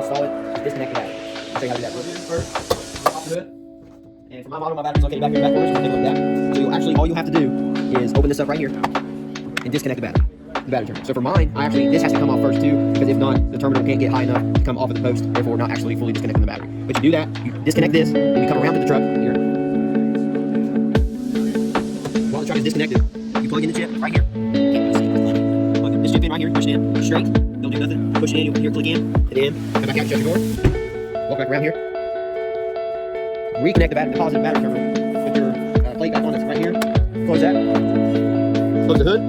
install it, disconnect the battery. I'll show you how to do that. So first, off the hood. And for my model, my battery's located back here in the back corner, so take a look at that. So all you have to do is open this up right here and disconnect the battery terminal. So for mine, this has to come off first too, because if not, the terminal can't get high enough to come off of the post, therefore not actually fully disconnecting the battery. But you do that, you disconnect this, and you come around to the truck here. While the truck is disconnected, you plug in the chip right here. Plug this chip in right here, push it in, straight, don't do nothing. Push it in, you'll hear click in, hit in, come back out, shut your door, walk back around here, reconnect the positive battery terminal. Put your plate back on that's right here, close that, close the hood.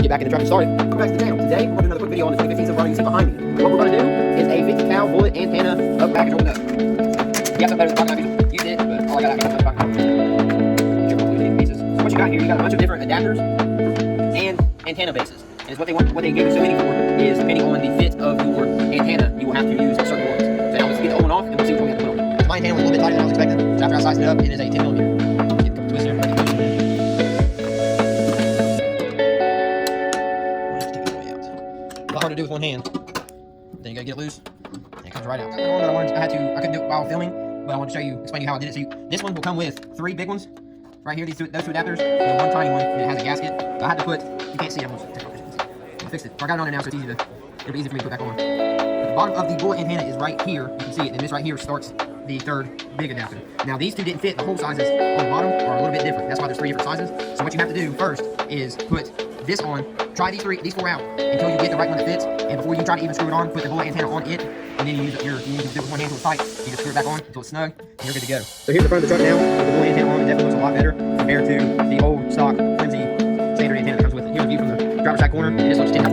Get back in the truck and start it. Welcome back to the channel. Today, we're going to do another quick video on the 2015 Silverado you see behind me. What we're going to do is a 50 cal bullet antenna up package open up. You have some better than talking about used it, but all I got out here is pieces. So what you got here, you got a bunch of different adapters and antenna bases. And it's what they gave you so many for is depending on the fit of your antenna, you will have to use certain ones. So now let's get the old one off and we'll see what we have to put on. My antenna was a little bit tighter than I was expecting. So after I sized it up, it is a 10 millimeter. Get a couple twists there. Hard to do with one hand. Then you gotta get it loose, and it comes right out. I couldn't do it while filming, but I wanted to explain you how I did it. So this one will come with 3 big ones, right here, those 2 adapters, and 1 tiny one, and it has a gasket. So I had to put, you can't see it, I fixed it. So I got it on there now, so it'll be easy for me to put back on. But the bottom of the bullet antenna is right here, you can see it, and this right here starts the 3rd big adapter. Now these 2 didn't fit, the whole sizes on the bottom are a little bit different. That's why there's 3 different sizes. So what you have to do first is put this on, try these 4 out until you get the right one that fits, and before you try to even screw it on, put the bullet antenna on it, and then you need to do it with one hand until it's tight, you just screw it back on until it's snug, and you're good to go. So here's the front of the truck now, with the bullet antenna on, it definitely looks a lot better compared to the old stock, flimsy, standard antenna that comes with it. Here's a view from the driver's side corner, it just looks 10.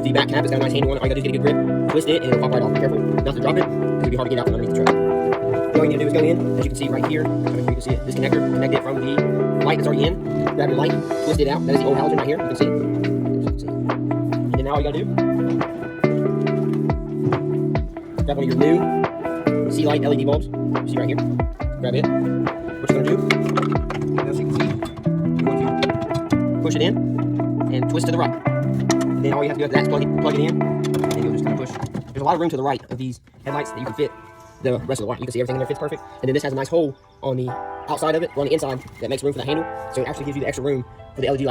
The back cap has got a nice handle on it. All you gotta do is get a good grip, twist it, and it'll pop right off. Be careful not to drop it, because it'll be hard to get out from underneath the truck. All you need to do is go in, as you can see right here, I don't know if you can see it, this connector, connect it from the light that's already in, grab your light, twist it out. That is the old halogen right here, you can see it. And then now all you gotta do grab one of your new C-Light LED bulbs. You see right here. Grab it. What you're going to do, as you can see, you're going to push it in and twist to the right. And then all you have to do is plug it in, and you'll just kind of push. There's a lot of room to the right of these headlights that you can fit the rest of the light. You can see everything in there fits perfect. And then this has a nice hole on the outside of it, or on the inside, that makes room for the handle. So it actually gives you the extra room for the LED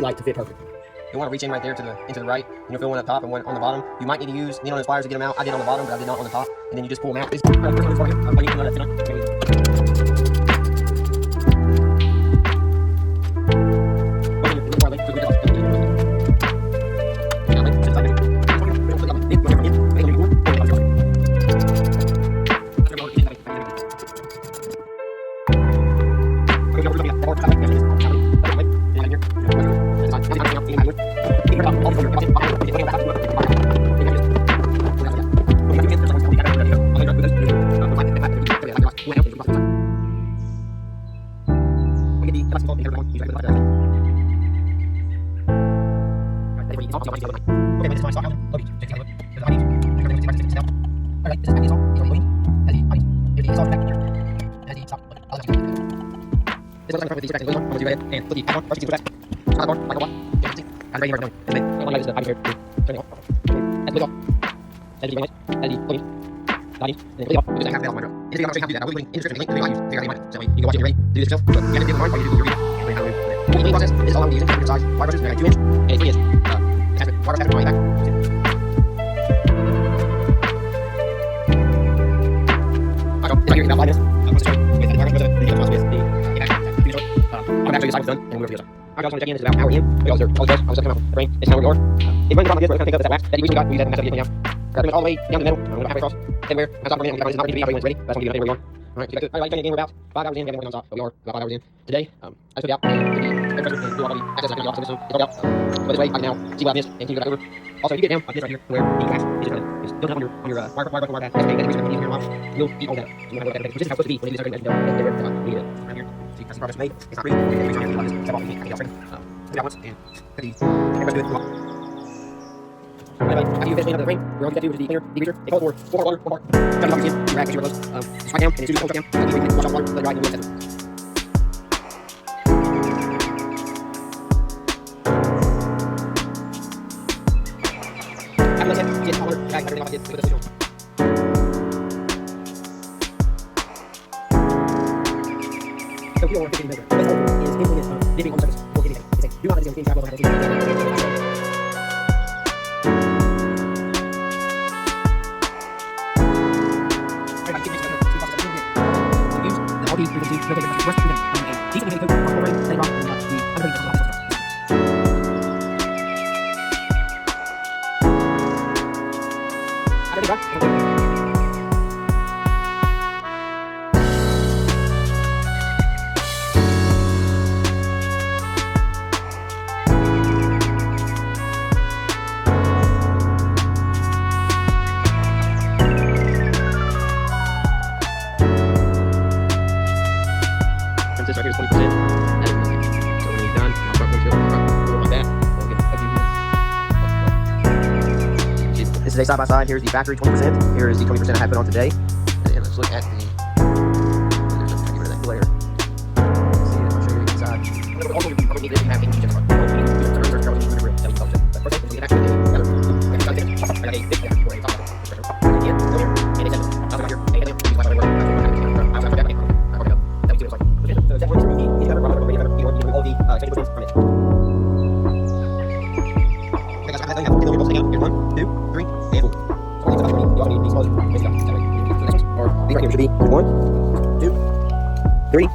light to fit perfect. You'll want to reach in right there into the right. You know, fill one up top and one on the bottom. You might need to use needle nose pliers to get them out. I did on the bottom, but I did not on the top. And then you just pull them out. All the way down the middle, halfway across, everywhere. I'm stopping for a minute. I'm not ready to be out when it's ready. That's when you get everywhere you are. Alright, so you got good. Alright, again, we're about 5 hours in, getting non-stop, but we are about 5 hours in. Today, I just put it out, and the air pressure and do all the access I can get off, so it's all out. But this way, I can now see what I missed and continue to go back over. Also, if you get down like this right here, where the glass is just built up on your wire path, that's the reason you'll eat all that. So you have to look at it, which is how it's supposed to be when you do this everything, and everywhere, we need it right here. So you can see progress made. It's not pretty. You can reach on here, like this, step off the heat, I can get off put it out once, and put the air pressure do it. Anyway, after you finish cleaning up the frame, we're going to do is the cleaner, degreaser, and call it for 4 part water, 1 part. Cut it off your skin, your rack, make sure it goes. Just wipe down, and as soon as you shut down, you can wash off water, let it dry, and we'll set it. After that's it, get hot water, rag, everything off the skin, put this on. So if you don't want to fix it better, the best way is instantly dipping on the surface for getting it. It's like, do not let this go in trap over. This right here is 20%. So when you're done, I'll start going like that. This is a side by side. Here's the factory 20%. Here is the 20% I have put on today. And let's look at the. There's a get rid of that glare. See it? I'll show you the inside. Also, you probably need to have any engine. Should be 1, 2, 3,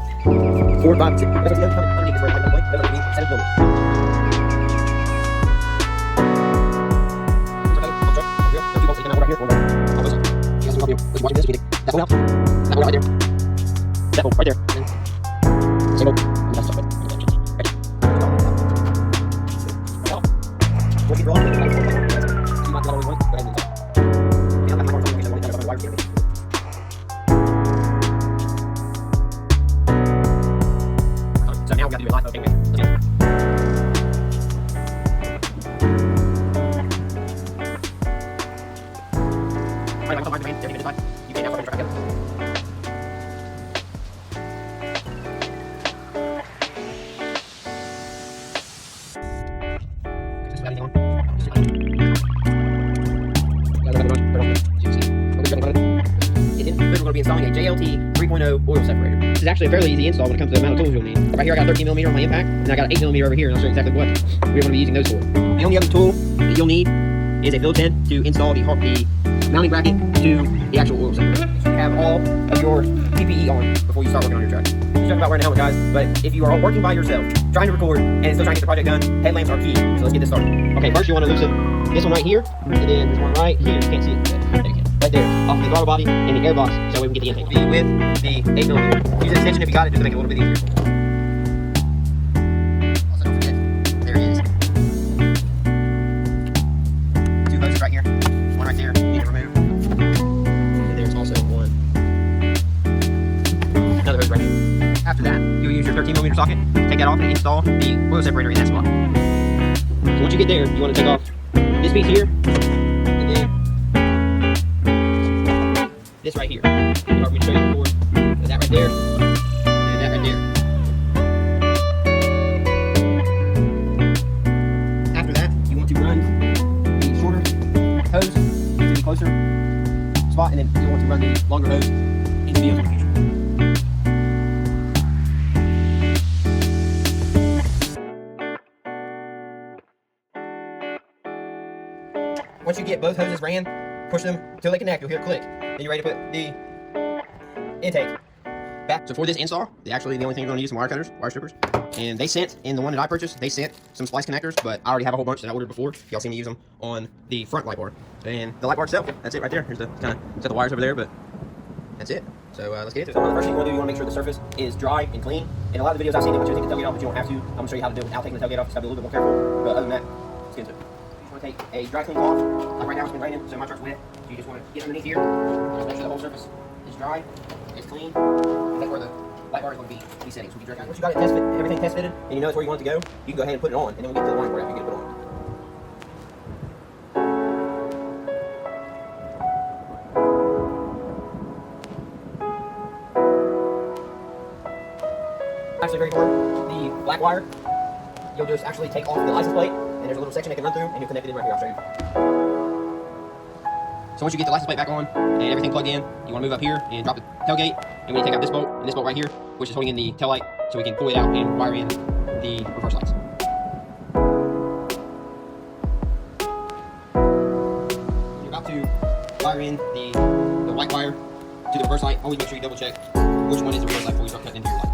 4, 5, 6. That's what's underneath is where I play. That's what we need. 7 kilometers. That one out. That one right there. That one right there. Single. And that's right. We'll keep rolling. You might not always want. Go ahead and do that. Yeah, I'm not going to want to wire here. So now we got to do a lot of things. Alright, I'm going to got anything on. We're going to be installing a JLT 3.0 oil separator. This is actually a fairly easy install when it comes to the amount of tools you'll need. Right here I got a 13mm on my impact, and I got an 8mm over here, and I'll show you exactly what we're going to be using those for. The only other tool that you'll need is a Phillips head to install the mounting bracket to the actual oil separator. You have all of your PPE on before you start working on your truck. Just talking about wearing a helmet, guys, but if you are working by yourself, trying to record, and still trying to get the project done, headlamps are key. So let's get this started. Okay, first you want to loosen this one right here, and then this one right here. You can't see it, but there you go. Right there, off the throttle body and the air box, so we can get the intake. Be with the 8mm. Use an extension if you got it, just to make it a little bit easier. Also, don't forget, there is 2 hoses right here. One right there, you need to remove. And there's also another hose right here. After that, you'll use your 13mm socket, take that off, and install the oil separator in that spot. So once you get there, you want to take off this piece here, and then this right here. You want me to show you before? That right there, and that right there. After that, you want to run the shorter hose into the closer spot, and then you want to run the longer hose into the other location. Once you get both hoses ran, push them till they connect. You'll hear a click. Then you're ready to put the intake back. So for this install, the only thing you're going to use some wire cutters, wire strippers. And they sent, in the one that I purchased, they sent some splice connectors, but I already have a whole bunch that I ordered before. Y'all seen me use them on the front light bar. And the light bar itself, that's it right there. Here's the kind of set the wires over there, but that's it. So let's get into it. So one of the first things you want to do, you want to make sure the surface is dry and clean. In a lot of the videos I've seen, they want you to take the tailgate off, but you don't have to. I'm going to show you how to do it without taking the tailgate off. Just got to be a little bit more careful. But other than that, let's get into it. Take a dry clean cloth. Like right now it's been raining, so my truck's wet. So you just want to get underneath here, just make sure the whole surface is dry, it's clean. And that's where the light bar is going to be setting. So we can once you got it everything test fitted, and you know it's where you want it to go, you can go ahead and put it on, and then we'll get to the line where you get it put on. Actually very important, the black wire, you'll just actually take off the license plate, and there's a little section that can run through, and you'll connect it in right here. I'll show you. So once you get the license plate back on and everything plugged in, you want to move up here and drop the tailgate, and we take out this bolt and this bolt right here, which is holding in the tail light, so we can pull it out and wire in the reverse lights. You're about to wire in the white wire to the reverse light. Always make sure you double check which one is the reverse light before you start cutting into your lights.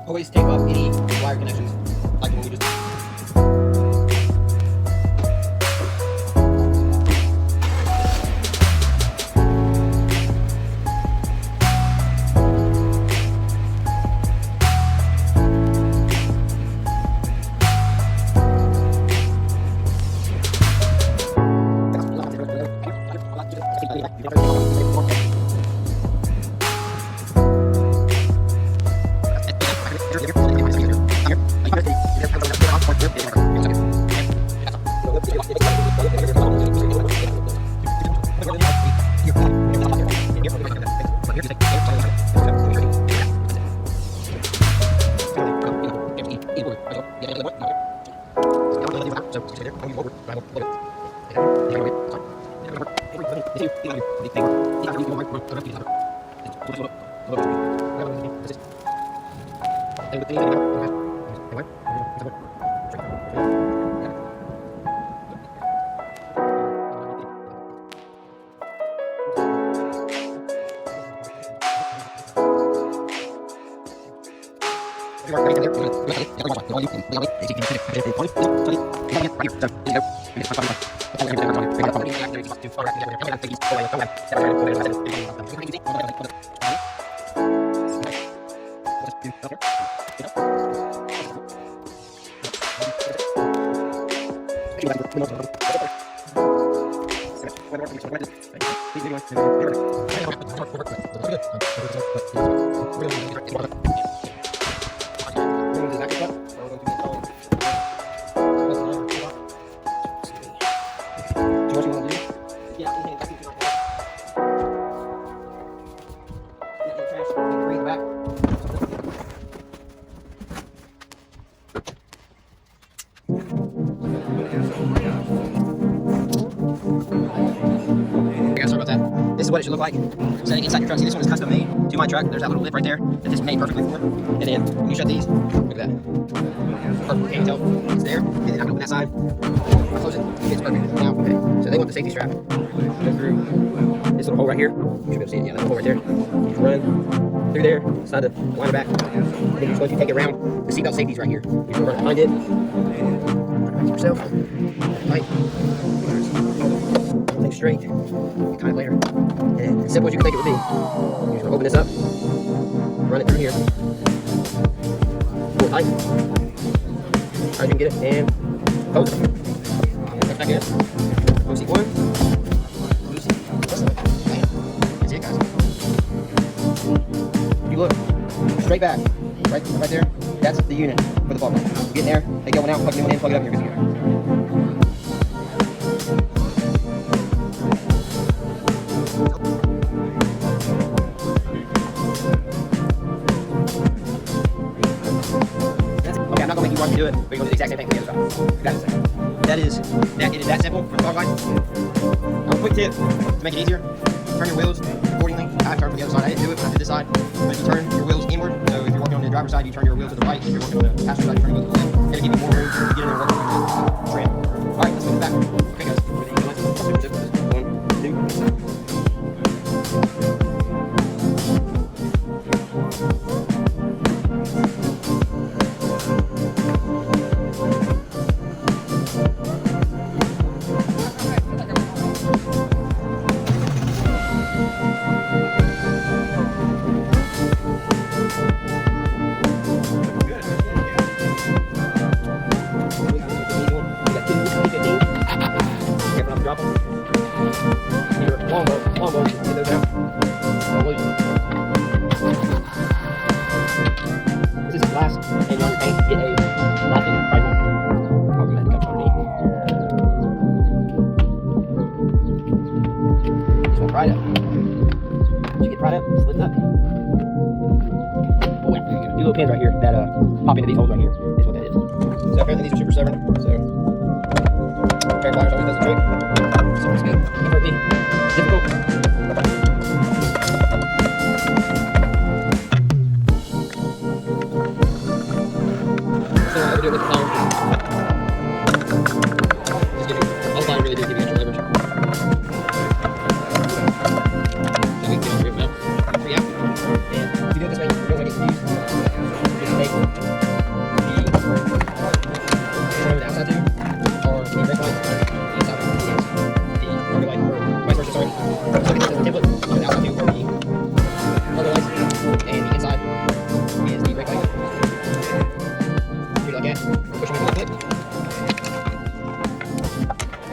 Always tape up any wire connections, like the one we just did. is what it should look like. Setting inside your truck. See, this one is custom made to my truck. There's that little lip right there that this is made perfectly for. And then when you shut these, look at that. Perfect. Can't tell it's there. And then I can open that side. Close it. It's perfect. Now, okay. So they want the safety strap. Go through this little hole right here. You should be able to see it. Yeah, that hole right there. You just run through there, slide the liner back. And then you're just going to take it around. The seatbelt safety's right here. You can run behind it. Run it back to yourself. Tight. Everything straight. Tie it later. And as simple as you can think it would be. You're just going to open this up. Run it through here. Pull it tight. As you can get it. And close it. Tuck back in. Close seat 1. Loose seat. Bam. That's it, guys. You look straight back. Right there. That's the unit for the ball. You get in there, take one out, plug the new one in, plug it up, and you're good to go. Okay, I'm not gonna make you watch me do it, but you're gonna do the exact same thing for the other side. It is that simple for the fog light. A quick tip to make it easier: turn your wheels accordingly. I turned from the other side. I didn't do it when I did this side, but if you turn your wheels inward, so if you're working on the driver's side, you turn your wheels to the right. If you're working on the passenger side, you turn your wheels to the left. It'll give you more room to get in there and work on the trim. All right, let's move it back. Okay, guys. 1, 2. Drop them. Your longbow, get those out. Don't lose them. This is glass, and you're on your paint, get a lasting price one. I'll go ahead and cut underneath. Just want to pry it up. Once you get pried up, split it up. Oh, yeah. Two little pins right here that pop into these holes right here is what that is. So apparently these are super stubborn, so pair of pliers always does the trick. So it's good. Never be difficult. So I would do it with the plier. Just give you, all pliers really do give you extra leverage. So we can get on your belt. Free out. And if you do it this way, it feels like it's used. Just take the outside too, or the brake lights. So this is the template, the outside tube for the other lights, and the inside is the brake light. Do it like that, push them into the clip.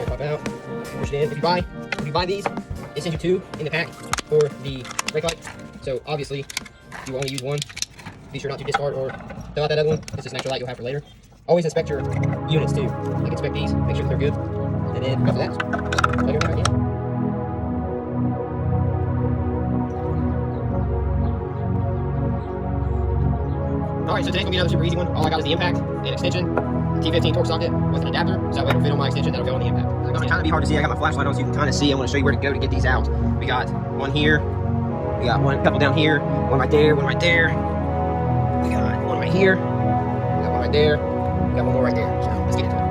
Pop out, push it in. If you buy these, it sends you 2 in the pack for the brake light. So obviously, you only use 1. Be sure not to discard or throw out that other one. It's just an extra light you'll have for later. Always inspect your units too. Like inspect these, make sure that they're good, and then after that, plug everything back in. Alright, so today's gonna be another super easy one. All I got is the impact, an extension, T15 torque socket with an adapter, so that way it'll fit on my extension, that'll go on the impact. It's gonna kind of be hard to see. I got my flashlight on so you can kind of see. I want to show you where to go to get these out. We got one here, we got one couple down here, one right there, one right there. We got one right here, we got one right there, we got one more right there. So let's get into it.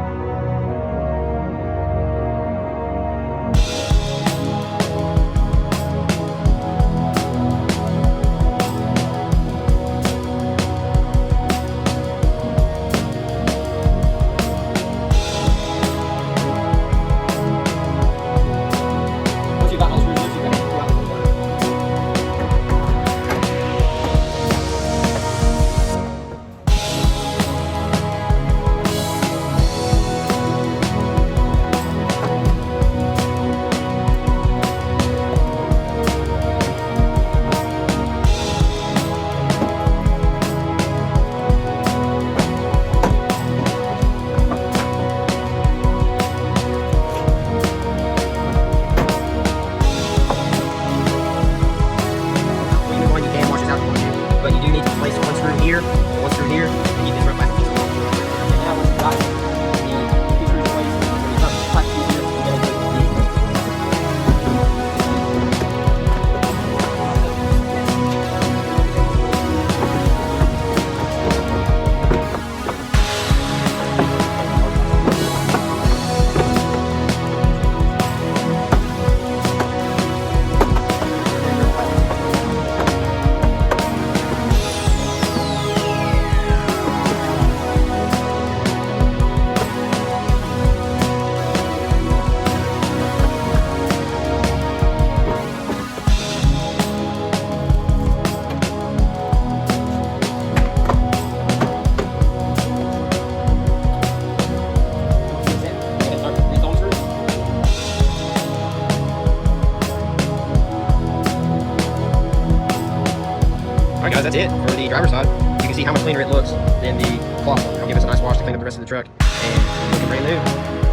guys, that's it for the driver's side. You can see how much cleaner it looks than the cloth. I'll give us a nice wash to clean up the rest of the truck. And it's looking brand new.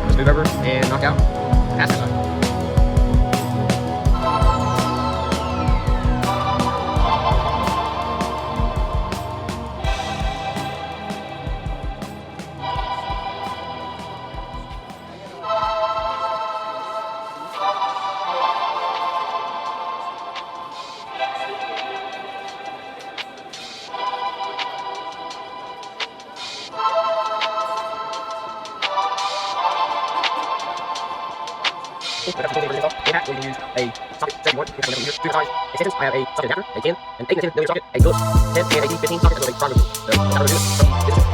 Let's move over and knock out the passenger side. We can use a socket set you want. Here, two size extensions. I have a socket adapter, a 10, an 8 and 10 millimeter socket, a Phillips 10 and a 15 socket with a prime removal. So that's how we do it from this.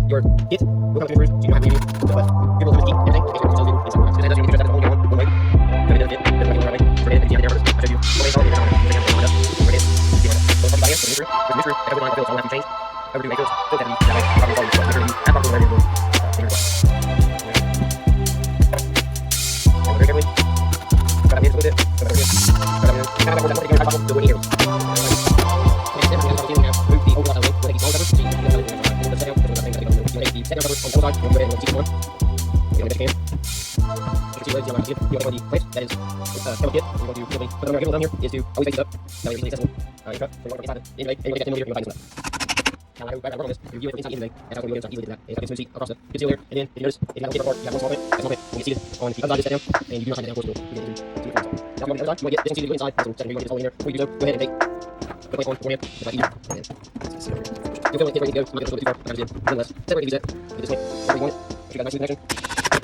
Your kit will come with so you don't have to use it. So, you're able to keep everything. So it doesn't mean that the only one way. So it doesn't fit. It doesn't make it the right way. Forget it. If you have the errors, I'll show you. The way it's all. Forget it. See what so it's here. With the mystery, every line of builds all have to change. Overdue makers, build that to be that way. Probably all you have probably whatever you're doing. Very carefully. Got up here a little bit. Got up here. Got up here. Kind of that one that one. Do it here. Move the overlap away. We'll take these all cover. See, the set out. Set number on the side, we'll go ahead and see one. You can. You can see legs, you want the place that is chemical kit. You're going to simply put the down here is to always face it up. That way it's easily accessible. Your truck, so you're going to inside it. Anyway, and you get 10 millimeter, you'll find this stuff. Now, I grab that work on this, you view it from inside the that's how we go inside easily do that. It's like a smooth seat across the good seal here. And then, if you notice, if you have a paper part, you have one small bit, that's small bit. You get seated on the other side, just set down, and you do not slide it down, of course, you get into the front. Now, on the other side, you want to get this one seated, go inside. That's some setting here, you want to get this hole in there. Before you do so, go ahead and take the place on beforehand. It's like easier. You'll feel like it's ready to go. You might get a little bit too far. Sometimes it is. Nonetheless, separate the set. You just hit wherever you want it. Make sure you got a nice smooth connection.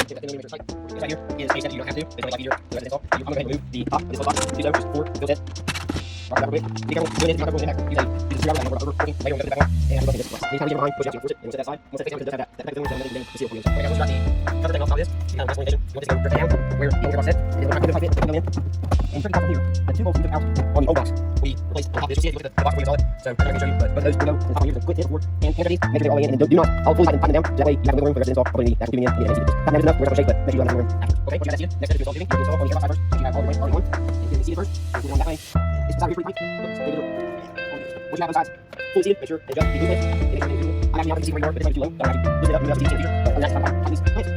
Get that 10 millimeter tight. This right here is space that you don't have to. It's like easier. The rest of this all. I'm going to go ahead and remove the top of this little box. Do so just before it goes in. Rock it out real quick. Be careful. Doing it, you're not going to impact. Use the screwdriver and over. Later, we'll get the back on. And I'm going to this place. Anytime you get behind, push it out, you force it, and we'll set that side. Once it takes down, it does have that type of thing, so I'm going to seal for you. Right now, we'll start the other thing off of this. You kind of nice orientation. You want this to go directly down where the old box set. And then we're not going to pipe it, go in. And pretty far from here, the two bolts we took out on the old box, we replaced on top of this. You see it, look at the box where you install it. So I'm going to show you, but those will go on top of here. There's a quick hit forward and enter these. Make sure they're all in, and do not, I'll fully tighten them down. So that way you have wiggle room for the rest of the install. I'll put in the actual tubing in, and it's tighten that enough. We're not going to shake, but make sure you have wiggle room after. Okay, once you got that seated, next step is to install tubing. You install on the air box side first. Make sure you have all the way on. And you can see it first. You put it on that way. It's inside here pretty tight. Look, they do it. Once you have both sides fully seated, make sure they adjust the movement. And make sure you I'm actually not going to see where you are, but it's too low. Don't have to lift it up, move it up to the future. But on that side, on these plates.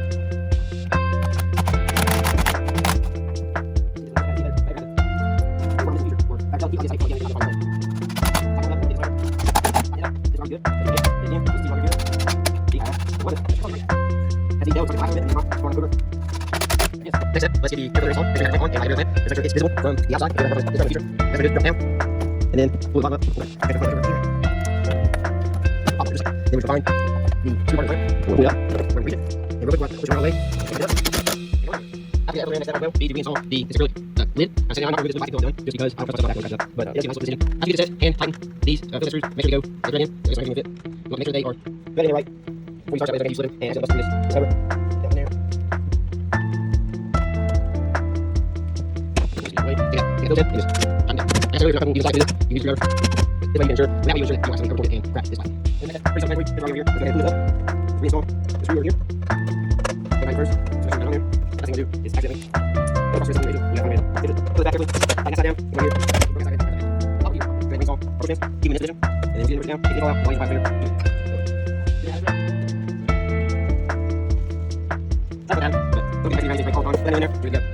Next step, let's get the filter on. Make sure you have it on and light it up. Make sure it's visible from the outside. It's a feature. Never do drop down. And then pull the bottom up. Okay. Pop it just a second. Then we define the two part of it. We'll pull it up. We're going to reach it. And real quick, push it around the way. Pick it up. After that, next step will be to reinstall the acrylic lid. I'm saying I'm not going to do this plastic doing just because I don't trust myself that way. But it does seem nice with the position. After you get it set and tighten these filter screws, make sure they go right in. There's no fit. You want to make sure they are right in there right. Before you start that way, you slip them and accidentally bust through this. Over. Down there. Take those in and just tighten it. And so you're not going to use this. You use your this way you can ensure. Now you ensure that you actually control it and grab this way. And next step, bring some memory. It's right over here. Go ahead and pull it up. Reinstall the screw over here. Go back first. So make sure you're down there. Last thing we'll do is accidentally go across this situation. You have to pull it back carefully. Tighten that side down. Go here. Bring that side in. Up here. Go ahead and reinstall. Push this. Keep in this position. And then you push it down. Keep it all out. Line your 5 finger. That's what happened. But don't get messy, right? Take all the time. put them in there. Good to go.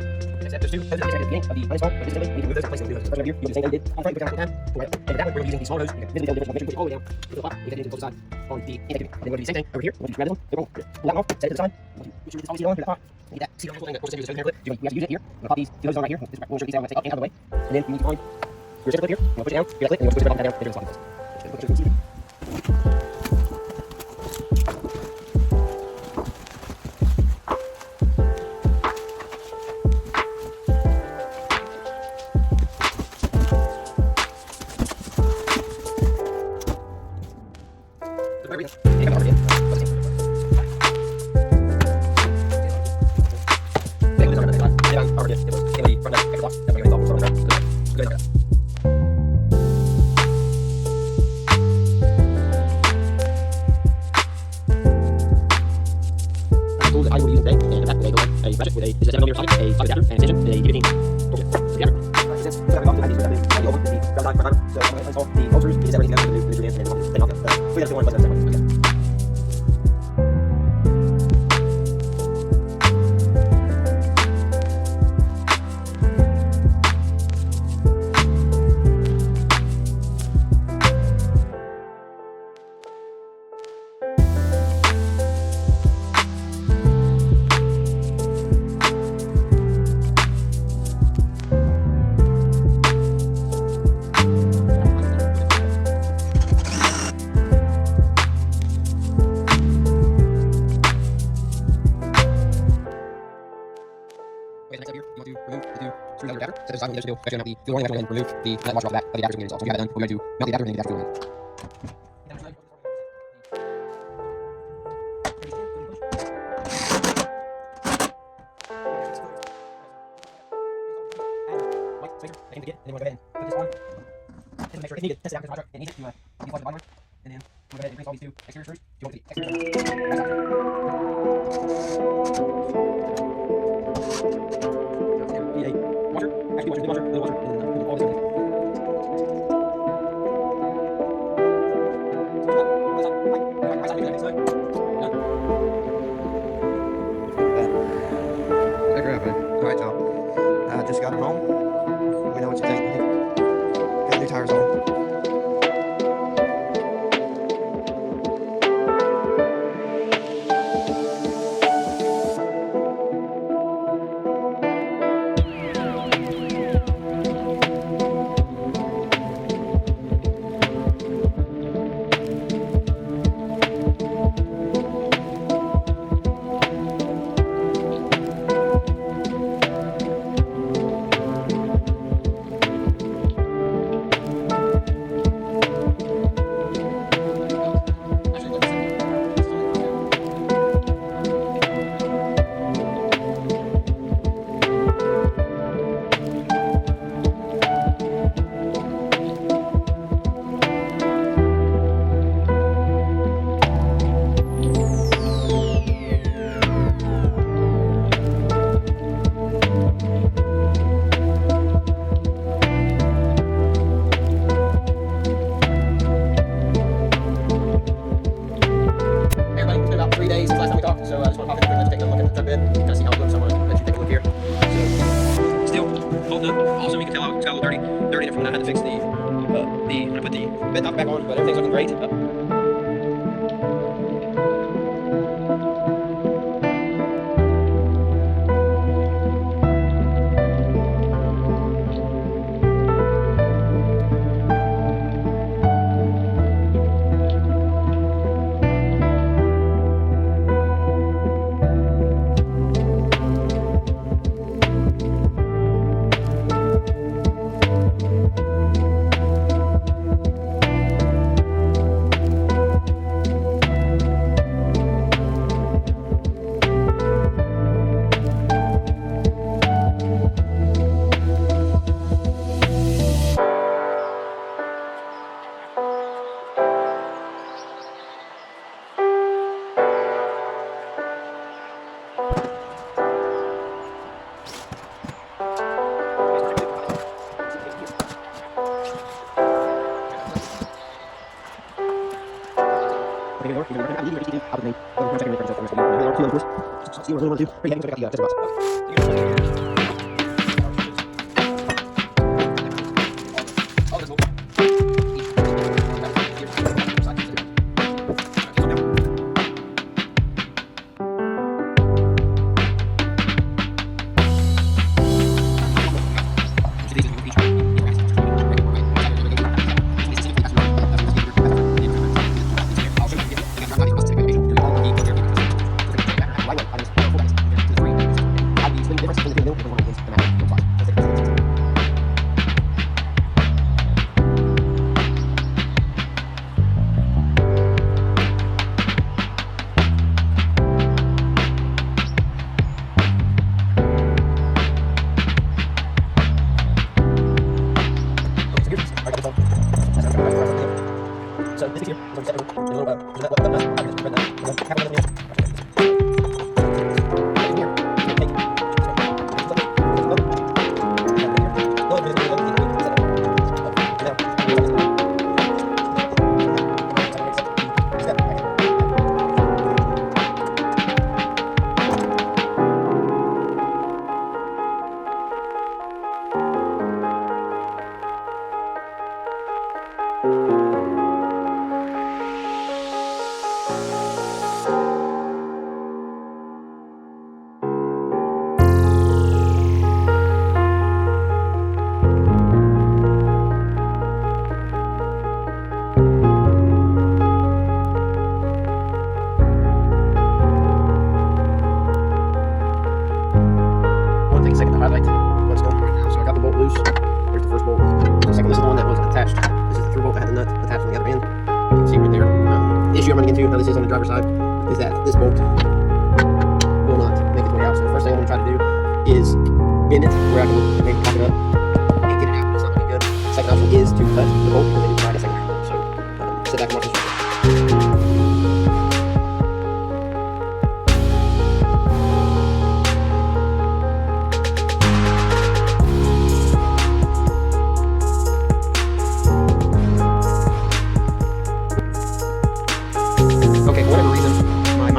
There's two hoses at the beginning of the uninstall, but visibly, we can remove those and place them. So over here, you do the same thing we did on front, put down one time, pull it out. And for that one, we're using the smaller hose. You can visibly tell the difference. Make sure you push it all the way down to the top. You can get it into the closer side on the intake tube. And then we're going to do the same thing over here. We're going to grab this one, pull that one off, set it to the side. Make sure it's always sealed on, put that hot. Get that sealed on the thing that, of course, use this hose in here. We have to use it here. I'm going to pop these two hoses on right here. This is one sure these out. I'm going to take off and out of the way. And then you need to find your zipper clip here. You're going to push it down, get that clip, and you're going to push it up and down, and there's the bottom. I will be using today, and the back will go a ratchet with a 7mm socket, a socket adapter, and extension, and a D15 toolkit. The adapter. Since I got the ideas, the old, the ground line, front driver, so I'm going to install the ulcers, the everything else, the new nutrients, and then off the we have to do one plus that second. Next up here, you want to remove the two screws out of the adapter. Set it aside when you go. Actually, not the fuel line. Actually, remove the nut washer off the back of the adapter so we can get it installed. So we have that done. We're going to mount the adapter and then the adapter fuel line. And then we'll go ahead and put this on. And make sure it's needed. Test it out because it needs it to deflect the bottom line. And then we'll go ahead and place all these two exterior screws. Do you want the exterior need a washer, actually washer, big washer, little washer, and then put all this in. Alright, y'all. I just got it home. We know what you think. Got new tires on. So this is here. So set a little highlight what's going on right now. So I got the bolt loose. Here's the first bolt. The second, this is the one that was attached. This is the through bolt that had the nut attached on the other end. You can see right there. The issue I'm running into, now this is on the driver's side, is that this bolt will not make its way out. So the first thing I'm going to try to do is bend it where I can maybe pop it up and get it out. It's not looking good. Second option is to cut the bolt and then try a secondary bolt. So sit back and watch this video.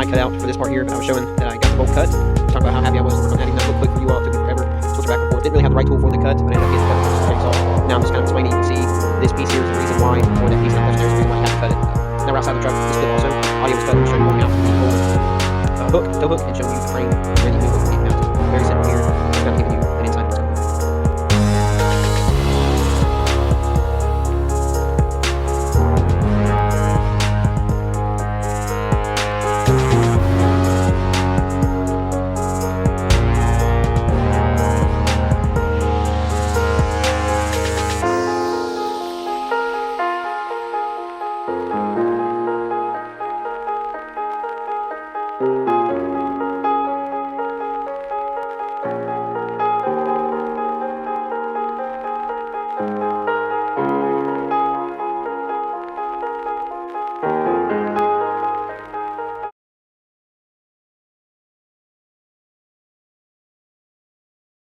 Cut out for this part here, but I was showing that I got the bolt cut. Talk about how happy I was to work on that. Even though it looked quick for you all, it took me forever. Switch back and forth. Didn't really have the right tool for the cut, but I ended up getting cut with this chainsaw. Now I'm just kind of explaining. You can see this piece here is the reason why, or that piece that I'm pushing there is the reason why I had to cut it. Now we're outside the truck. This clip also, audio was cut. I'm showing you how to use the hook, tow hook, and showing you the frame, ready to move it, mounted. Very simple here.